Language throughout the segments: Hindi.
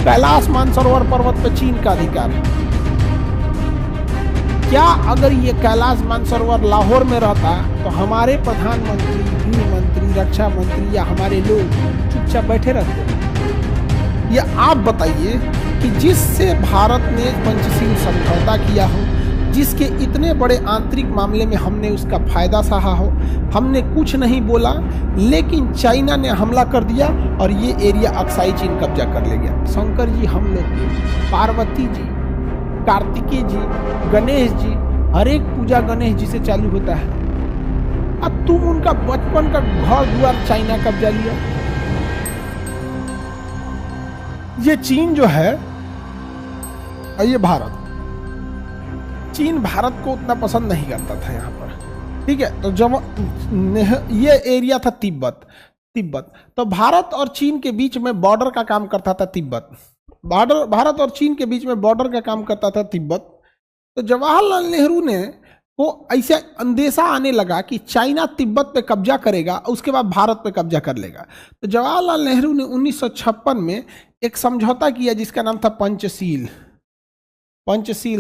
कैलाश मानसरोवर पर्वत पे चीन का अधिकार है। क्या अगर ये कैलाश मानसरोवर लाहौर में रहता तो हमारे प्रधानमंत्री, गृह मंत्री, रक्षा मंत्री या हमारे लोग चुपचाप बैठे रहते? ये आप बताइए कि जिससे भारत ने पंचशील समझौता किया हो, जिसके इतने बड़े आंतरिक मामले में हमने उसका फायदा सहा हो, हमने कुछ नहीं बोला, लेकिन चाइना ने हमला कर दिया और ये एरिया अक्साई चीन कब्जा कर ले गया। शंकर जी हम लोग के, पार्वती जी, कार्तिकेय जी, गणेश जी, हर एक पूजा गणेश जी से चालू होता है। अब तुम उनका बचपन का घर द्वार चाइना कब्जा लिया। ये चीन जो है, ये भारत, चीन भारत को उतना पसंद नहीं करता था यहाँ पर, ठीक है। तो जब ये एरिया था तिब्बत, तो भारत और चीन के बीच में बॉर्डर का काम करता था तिब्बत। भारत और चीन के बीच में बॉर्डर का काम करता था तिब्बत। तो जवाहरलाल नेहरू ने को ऐसे अंदेशा आने लगा कि चाइना तिब्बत पे कब्जा करेगा, उसके बाद भारत पे कब्जा कर लेगा। तो जवाहरलाल नेहरू ने 1956 में एक समझौता किया जिसका नाम था पंचशील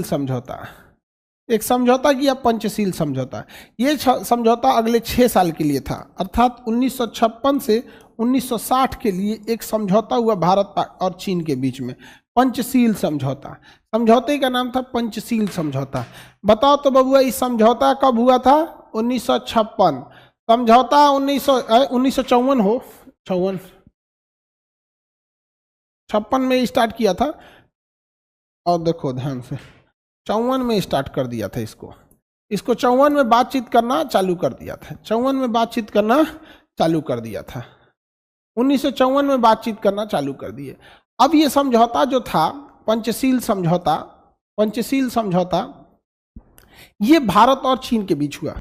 समझौता। एक समझौता किया, पंचशील समझौता। ये समझौता अगले 6 साल के लिए था, अर्थात 1956 से 1960 के लिए एक समझौता हुआ भारत और चीन के बीच में, पंचशील समझौता। समझौते का नाम था पंचशील समझौता। बताओ तो बबुआ, इस समझौता कब हुआ था? 1956। समझौता 1954 हो, 56 में स्टार्ट किया था। और देखो ध्यान से, 54 में स्टार्ट कर दिया था इसको 54 में बातचीत करना चालू कर दिया था। 54 में बातचीत करना चालू कर दिया था। 1954 में बातचीत करना चालू कर दिए। अब ये समझौता जो था पंचशील समझौता, ये भारत और चीन के बीच हुआ।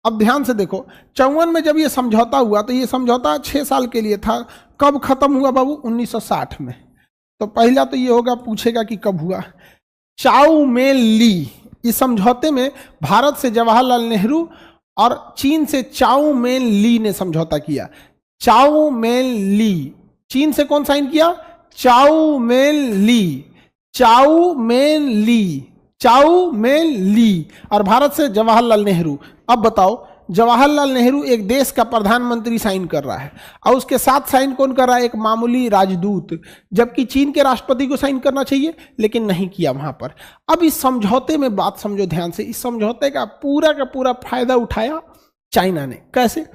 अब ध्यान से देखो, 54 में जब ये समझौता हुआ तो ये समझौता 6 साल के लिए था। कब खत्म हुआ बाबू? 1960 में। तो पहला तो ये होगा, पूछेगा कि कब हुआ। चाउ मेन ली, इस समझौते में भारत से जवाहरलाल नेहरू और चीन से चाउ मेन ली ने समझौता किया। चाउ मेन ली, चीन से कौन साइन किया? चाउ मेन ली, और भारत से जवाहरलाल नेहरू। अब बताओ, जवाहरलाल नेहरू एक देश का प्रधानमंत्री साइन कर रहा है और उसके साथ साइन कौन कर रहा है? एक मामूली राजदूत, जबकि चीन के राष्ट्रपति को साइन करना चाहिए, लेकिन नहीं किया वहां पर। अब इस समझौते में बात समझो ध्यान से, इस समझौते का पूरा फायदा उठाया चाइना ने। कैसे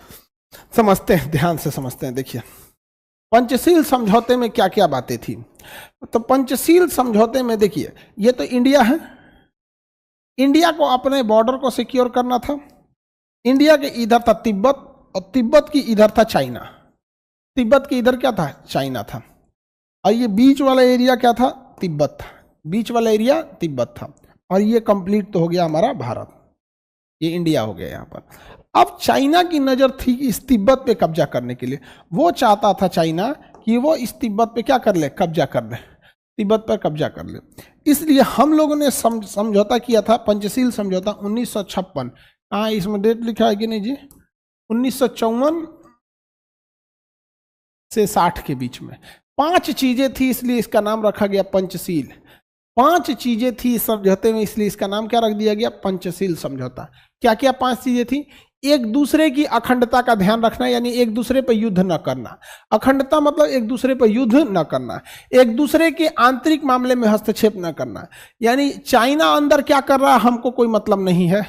समझते हैं? ध्यान से समझते हैं। देखिए, पंचशील समझौते में क्या क्या बातें थी। तो पंचशील समझौते में देखिए, ये तो इंडिया है, इंडिया को अपने बॉर्डर को सिक्योर करना था। इंडिया के इधर था तिब्बत और तिब्बत की इधर था चाइना। तिब्बत के इधर क्या था? चाइना था। और ये बीच वाला एरिया क्या था? तिब्बत था। बीच वाला एरिया तिब्बत था। और ये कंप्लीट तो हो गया हमारा भारत, ये इंडिया हो गया यहाँ पर। अब चाइना की नज़र थी इस तिब्बत पे कब्जा करने के लिए। वो चाहता था चाइना कि वो इस तिब्बत पे क्या कर ले? कब्जा कर ले, तिब्बत पर कब्जा कर ले। इसलिए हम लोगों ने समझौता किया था, पंचशील समझौता 1956। हाँ, इसमें डेट लिखा है कि नहीं जी? 1954 से 60 के बीच में 5 चीजें थी, इसलिए इसका नाम रखा गया पंचशील। 5 चीजें थी इस समझौते में, इसलिए इसका नाम क्या रख दिया गया? पंचशील समझौता। क्या क्या 5 चीजें थी? एक दूसरे की अखंडता का ध्यान रखना, यानी एक दूसरे पर युद्ध न करना। अखंडता मतलब एक दूसरे पर युद्ध न करना। एक दूसरे के आंतरिक मामले में हस्तक्षेप न करना, यानी चाइना अंदर क्या कर रहा है हमको कोई मतलब नहीं है,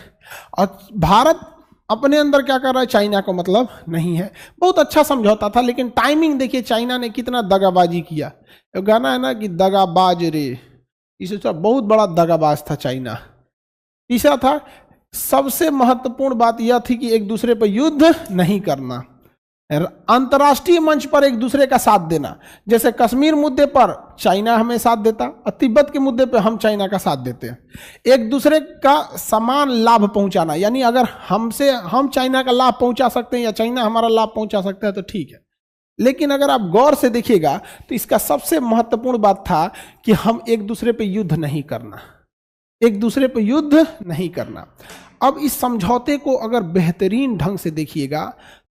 और भारत अपने अंदर क्या कर रहा है चाइना को मतलब नहीं है। बहुत अच्छा समझौता था, लेकिन टाइमिंग देखिए चाइना ने कितना दगाबाजी किया। तो गाना है ना कि दगाबाज रे, इसे बहुत बड़ा दगाबाज था चाइना। तीसरा था, सबसे महत्वपूर्ण बात यह थी कि एक दूसरे पर युद्ध नहीं करना, अंतर्राष्ट्रीय मंच पर एक दूसरे का साथ देना। जैसे कश्मीर मुद्दे पर चाइना हमें साथ देता और तिब्बत के मुद्दे पर हम चाइना का साथ देते हैं। एक दूसरे का समान लाभ पहुंचाना, यानी अगर हम चाइना का लाभ पहुंचा सकते हैं या चाइना हमारा लाभ पहुंचा सकता है तो ठीक है। लेकिन अगर आप गौर से देखिएगा तो इसका सबसे महत्वपूर्ण बात था कि हम एक दूसरे पर युद्ध नहीं करना, एक दूसरे पर युद्ध नहीं करना। अब इस समझौते को अगर बेहतरीन ढंग से देखिएगा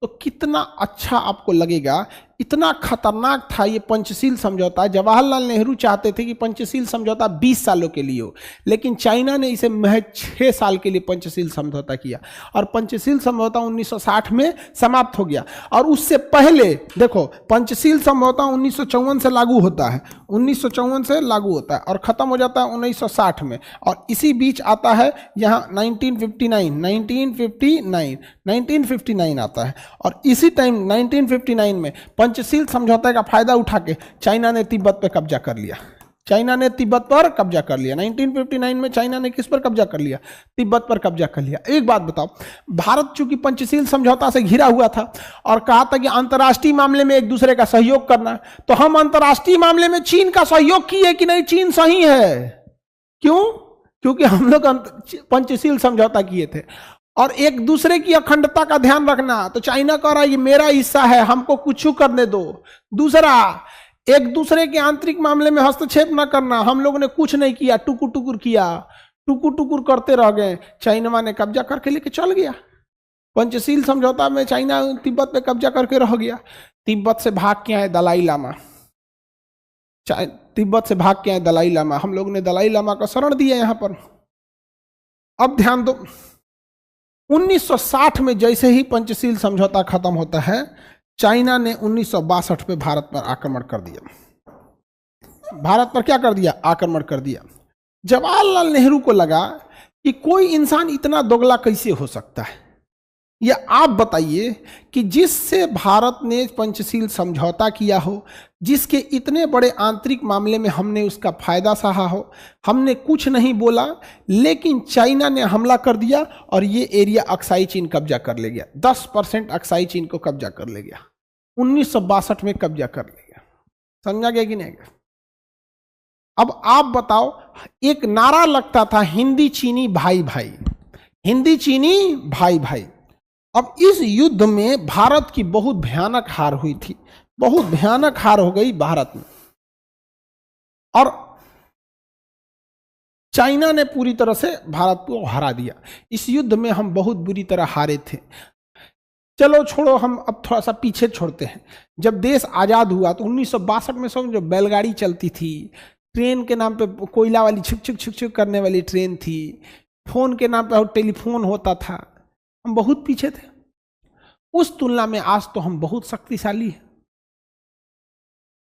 तो कितना अच्छा आपको लगेगा। इतना खतरनाक था ये पंचशील समझौता। जवाहरलाल नेहरू चाहते थे कि पंचशील समझौता 20 सालों के लिए हो, लेकिन चाइना ने इसे महज 6 साल के लिए पंचशील समझौता किया और पंचशील समझौता 1960 में समाप्त हो गया। और उससे पहले देखो, पंचशील समझौता 1954 से लागू होता है, 1954 से लागू होता है और खत्म हो जाता है 1960 में। और इसी बीच आता है यहाँ 1959 आता है। और इसी टाइम 1959 में पंचशील समझौते का फायदा उठा के चाइना ने तिब्बत पर कब्जा कर लिया। चाइना ने तिब्बत पर कब्जा कर लिया। 1959 में चाइना ने किस पर कब्जा कर लिया? तिब्बत पर कब्जा कर लिया। एक बात बताओ, भारत चूंकि पंचशील समझौता से घिरा हुआ था और कहा था कि अंतर्राष्ट्रीय मामले में एक दूसरे का सहयोग करना, तो हम अंतर्राष्ट्रीय मामले में चीन का सहयोग किए कि नहीं? चीन सही है। क्यों? क्योंकि हम लोग पंचशील समझौता किए थे। और एक दूसरे की अखंडता का ध्यान रखना, तो चाइना कह रहा है ये मेरा हिस्सा है, हमको कुछ करने दो। दूसरा, एक दूसरे के आंतरिक मामले में हस्तक्षेप न करना। हम लोगों ने कुछ नहीं किया, टुकुर टुकुर किया, टुकुर टुकुर करते रह गए। चाइना ने कब्जा करके लेके चल गया। पंचशील समझौता में चाइना तिब्बत पे कब्जा करके रह गया। तिब्बत से भाग के आए दलाई लामा। तिब्बत से भाग के आए दलाई लामा। हम लोग ने दलाई लामा का शरण दिया यहां पर। अब ध्यान दो, 1960 में जैसे ही पंचशील समझौता खत्म होता है, चाइना ने 1962 में भारत पर आक्रमण कर दिया। भारत पर क्या कर दिया? आक्रमण कर दिया। जवाहरलाल नेहरू को लगा कि कोई इंसान इतना दोगला कैसे हो सकता है। या आप बताइए कि जिससे भारत ने पंचशील समझौता किया हो, जिसके इतने बड़े आंतरिक मामले में हमने उसका फायदा सहा हो, हमने कुछ नहीं बोला, लेकिन चाइना ने हमला कर दिया और ये एरिया अक्साई चीन कब्जा कर ले गया। 10% अक्साई चीन को कब्जा कर ले गया। 1962 में कब्जा कर ले गया। समझा गया कि नहीं? अब आप बताओ, एक नारा लगता था हिंदी चीनी भाई भाई, हिंदी चीनी भाई भाई। अब इस युद्ध में भारत की बहुत भयानक हार हुई थी, बहुत भयानक हार हो गई भारत में। और चाइना ने पूरी तरह से भारत को हरा दिया। इस युद्ध में हम बहुत बुरी तरह हारे थे। चलो छोड़ो, हम अब थोड़ा सा पीछे छोड़ते हैं। जब देश आजाद हुआ तो 1962 में समझो बैलगाड़ी चलती थी, ट्रेन के नाम पे कोयला वाली छुक छुक छुक छुक करने वाली ट्रेन थी, फोन के नाम पे टेलीफोन होता था। हम बहुत पीछे थे। उस तुलना में आज तो हम बहुत शक्तिशाली हैं।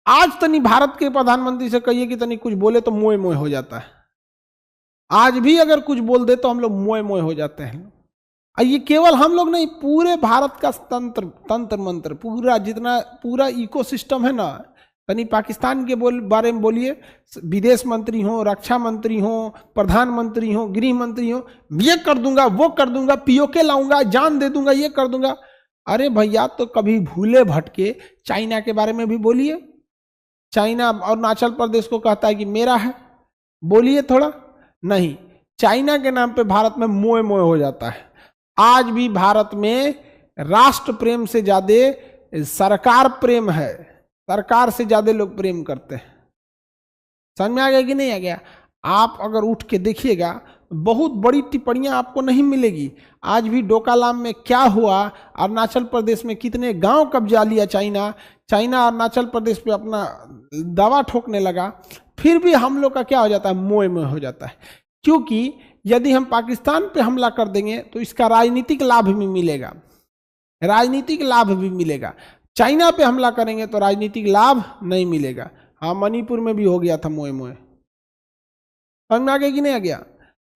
आज तनी भारत के प्रधानमंत्री से कहिए कि तनी कुछ बोले तो मोए मोए हो जाता है। आज भी अगर कुछ बोल दे तो हम लोग मोए मोए हो जाते हैं। और ये केवल हम लोग नहीं, पूरे भारत का तंत्र मंत्र, पूरा जितना पूरा इकोसिस्टम है ना। तनी पाकिस्तान के बारे में बोलिए, विदेश मंत्री हो, रक्षा मंत्री हो, प्रधानमंत्री हो, गृह मंत्री हो, ये कर दूंगा, वो कर दूंगा, पीओके लाऊंगा, जान दे दूंगा, ये कर दूंगा। अरे भैया, तो कभी भूले भटके चाइना के बारे में भी बोलिए। चाइना अरुणाचल प्रदेश को कहता है कि मेरा है, बोलिए थोड़ा। नहीं, चाइना के नाम पे भारत में मोए मोए हो जाता है। आज भी भारत में राष्ट्र प्रेम से ज्यादा सरकार प्रेम है। सरकार से ज्यादा लोग प्रेम करते हैं। समझ में आ गया कि नहीं आ गया? आप अगर उठ के देखिएगा, बहुत बड़ी टिप्पणियां आपको नहीं मिलेगी। आज भी डोकालाम में क्या हुआ, अरुणाचल प्रदेश में कितने गांव कब्जा लिया चाइना, चाइना अरुणाचल प्रदेश पे अपना दावा ठोकने लगा, फिर भी हम लोग का क्या हो जाता है? मोए मोए हो जाता है। क्योंकि यदि हम पाकिस्तान पे हमला कर देंगे तो इसका राजनीतिक लाभ भी मिलेगा, राजनीतिक लाभ भी मिलेगा। चाइना पे हमला करेंगे तो राजनीतिक लाभ नहीं मिलेगा। हाँ, मणिपुर में भी हो गया था मोए मोए। समझ में आ गया कि नहीं आ गया?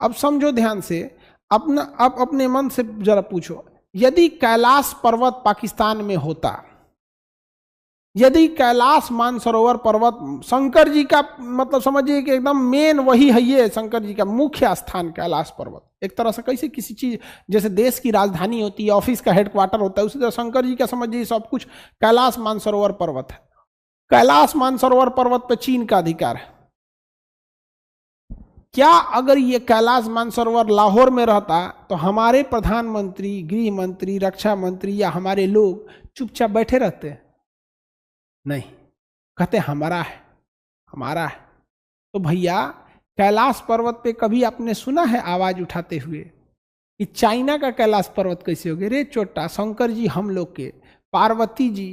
अब समझो ध्यान से, अब अपने मन से जरा पूछो, यदि कैलाश पर्वत पाकिस्तान में होता, यदि कैलाश मानसरोवर पर्वत शंकर जी का, मतलब समझिए कि एकदम मेन वही है, ये शंकर जी का मुख्य स्थान कैलाश पर्वत। एक तरह से कैसे किसी चीज, जैसे देश की राजधानी होती है, ऑफिस का हेडक्वार्टर होता है, उसी तरह शंकर जी का समझिए सब कुछ कैलाश मानसरोवर पर्वत है। कैलाश मानसरोवर पर्वत पर चीन का अधिकार है। क्या अगर ये कैलाश मानसरोवर लाहौर में रहता तो हमारे प्रधानमंत्री, गृह मंत्री, रक्षा मंत्री या हमारे लोग चुपचाप बैठे रहते? नहीं, कहते हमारा है, हमारा है। तो भैया, कैलाश पर्वत पे कभी आपने सुना है आवाज उठाते हुए? कि चाइना का कैलाश पर्वत कैसे हो गया? रे छोटा, शंकर जी हम लोग के, पार्वती जी,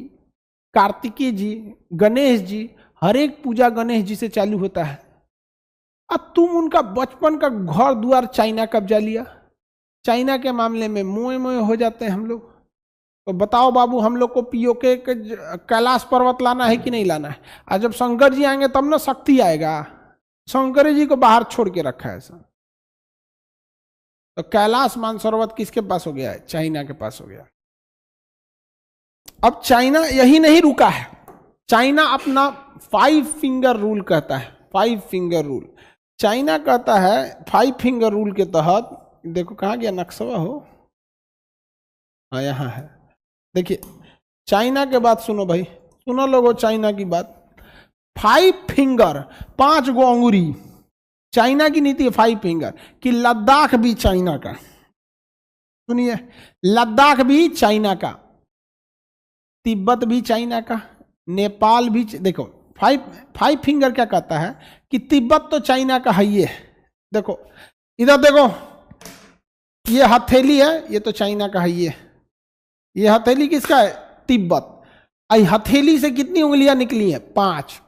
कार्तिकेय जी, गणेश जी, हर एक पूजा गणेश जी से चालू होता है। अब तुम उनका बचपन का घर द्वार चाइना कब्जा लिया। चाइना के मामले में मोए मोए हो जाते हैं हम लोग। तो बताओ बाबू, हम लोग को पीओके के कैलाश पर्वत लाना है कि नहीं लाना है? और जब शंकर जी आएंगे तब ना शक्ति आएगा। शंकर जी को बाहर छोड़ के रखा है ऐसा। तो कैलाश मानसरोवर किसके पास हो गया है? चाइना के पास हो गया। अब चाइना यही नहीं रुका है, चाइना अपना 5 फिंगर रूल कहता है। 5 फिंगर रूल चाइना कहता है। 5 फिंगर रूल के तहत, देखो कहाँ गया नक्शा हो, हाँ यहाँ है। देखिए चाइना के बात सुनो भाई, सुनो लोगों चाइना की बात। 5 फिंगर, 5 गो अंगुरी, चाइना की नीति है 5 फिंगर। कि लद्दाख भी चाइना का, सुनिए, लद्दाख भी चाइना का, तिब्बत भी चाइना का, नेपाल भी। देखो 5 फिंगर क्या कहता है कि तिब्बत तो चाइना का है ही है। देखो इधर देखो, ये हथेली है, ये तो चाइना का है ही है। ये हथेली किसका है? तिब्बत। आई हथेली से कितनी उंगलियां निकली हैं? 5।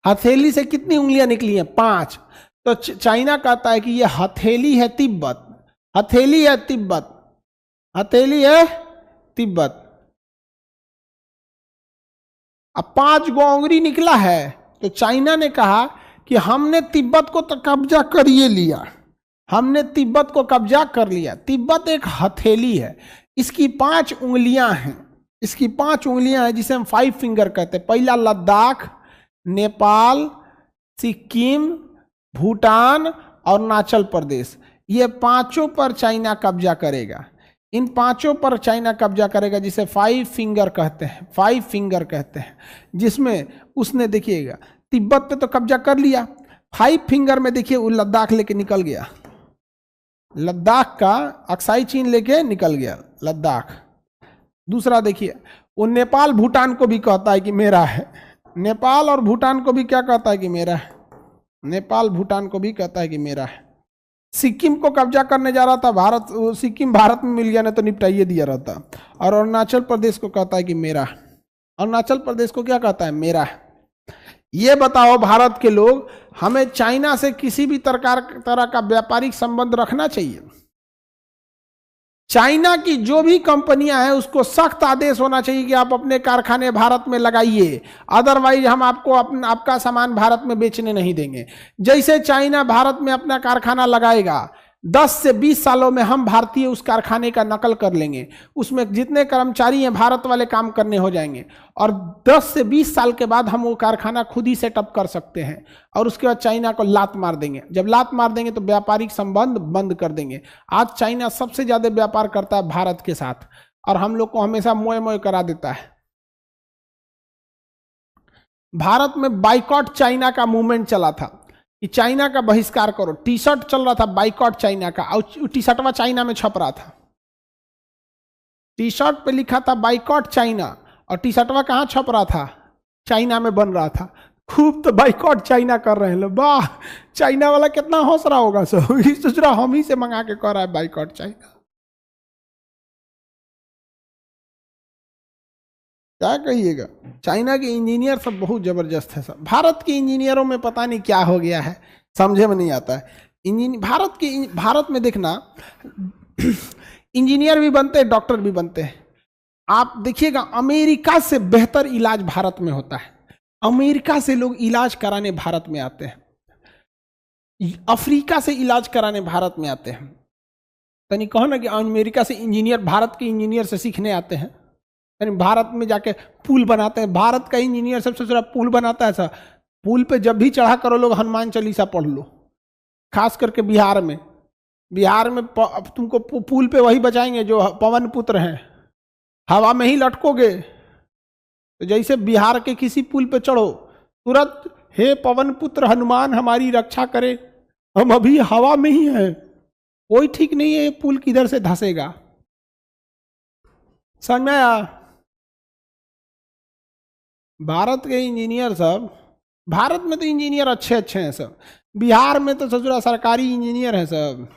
हथेली से कितनी उंगलियां निकली हैं? 5। तो चाइना कहता है कि ये हथेली है तिब्बत, हथेली है तिब्बत, हथेली है तिब्बत। अब 5 गो अंगुरी निकला है, तो चाइना ने कहा कि हमने तिब्बत को तो कब्जा कर ही लिया, हमने तिब्बत को कब्जा कर लिया। तिब्बत एक हथेली है, इसकी 5 उंगलियां हैं, इसकी 5 उंगलियां हैं जिसे हम 5 फिंगर कहते हैं। पहला लद्दाख, नेपाल, सिक्किम, भूटान और अरुणाचल प्रदेश, ये 5 पर चाइना कब्जा करेगा। इन 5 पर चाइना कब्जा करेगा, जिसे 5 फिंगर कहते हैं। 5 फिंगर कहते हैं, जिसमें उसने देखिएगा तिब्बत पे तो कब्जा कर लिया। 5 फिंगर में देखिए वो लद्दाख लेके निकल गया, लद्दाख का अक्साई चीन लेके निकल गया लद्दाख। दूसरा देखिए, वो नेपाल भूटान को भी कहता है कि मेरा है। नेपाल और भूटान को भी क्या कहता है कि मेरा है? नेपाल भूटान को भी कहता है कि मेरा है। सिक्किम को कब्जा करने जा रहा था भारत, सिक्किम भारत में मिल गया, ना तो निपटाइए दिया रहता। और अरुणाचल प्रदेश को कहता है कि मेरा है। अरुणाचल प्रदेश को क्या कहता है? मेरा है। ये बताओ भारत के लोग, हमें चाइना से किसी भी तरह का व्यापारिक संबंध रखना चाहिए? चाइना की जो भी कंपनियां हैं उसको सख्त आदेश होना चाहिए कि आप अपने कारखाने भारत में लगाइए, अदरवाइज हम आपको आपका सामान भारत में बेचने नहीं देंगे। जैसे चाइना भारत में अपना कारखाना लगाएगा, 10 से 20 सालों में हम भारतीय उस कारखाने का नकल कर लेंगे, उसमें जितने कर्मचारी हैं भारत वाले काम करने हो जाएंगे, और 10 से 20 साल के बाद हम वो कारखाना खुद ही सेटअप कर सकते हैं। और उसके बाद चाइना को लात मार देंगे। जब लात मार देंगे तो व्यापारिक संबंध बंद कर देंगे। आज चाइना सबसे ज्यादा व्यापार करता है भारत के साथ, और हम लोग को हमेशा मोए मोए करा देता है। भारत में बाइकॉट चाइना का मूवमेंट चला था कि चाइना का बहिष्कार करो। टी शर्ट चल रहा था बाइकॉट चाइना का, और टी शर्टवा चाइना में छप रहा था। टी शर्ट पे लिखा था बाइकॉट चाइना, और टी शर्टवा कहाँ छप रहा था? चाइना में बन रहा था। खूब तो बाइकॉट चाइना कर रहे हैं लोग। वाह, चाइना वाला कितना हंस रहा होगा सब, सोच रहा हम ही से मंगा के कर रहा है बाइकॉट चाइना। क्या कहिएगा, चाइना के इंजीनियर सब बहुत जबरदस्त है सब। भारत के इंजीनियरों में पता नहीं क्या हो गया है, समझे में नहीं आता है। भारत में देखना इंजीनियर भी बनते हैं, डॉक्टर भी बनते हैं। आप देखिएगा अमेरिका से बेहतर इलाज भारत में होता है। अमेरिका से लोग इलाज कराने भारत में आते हैं, अफ्रीका से इलाज कराने भारत में आते हैं। तनी कहो ना कि अमेरिका से इंजीनियर भारत के इंजीनियर से सीखने आते हैं, भारत में जाके पुल बनाते हैं। भारत का इंजीनियर सबसे बड़ा पुल बनाता है। सर पुल पे जब भी चढ़ा करो लोग हनुमान चालीसा पढ़ लो, खास करके बिहार में तुमको पुल पे वही बचाएंगे जो पवन पुत्र हैं। हवा में ही लटकोगे तो जैसे बिहार के किसी पुल पे चढ़ो, तुरंत हे पवन पुत्र हनुमान हमारी रक्षा करे, हम अभी हवा में ही हैं, कोई ठीक नहीं है ये पुल किधर से धंसेगा। समझ में आया? भारत के इंजीनियर सब, भारत में तो इंजीनियर अच्छे अच्छे हैं सब, बिहार में तो ससुरा सरकारी इंजीनियर है सब।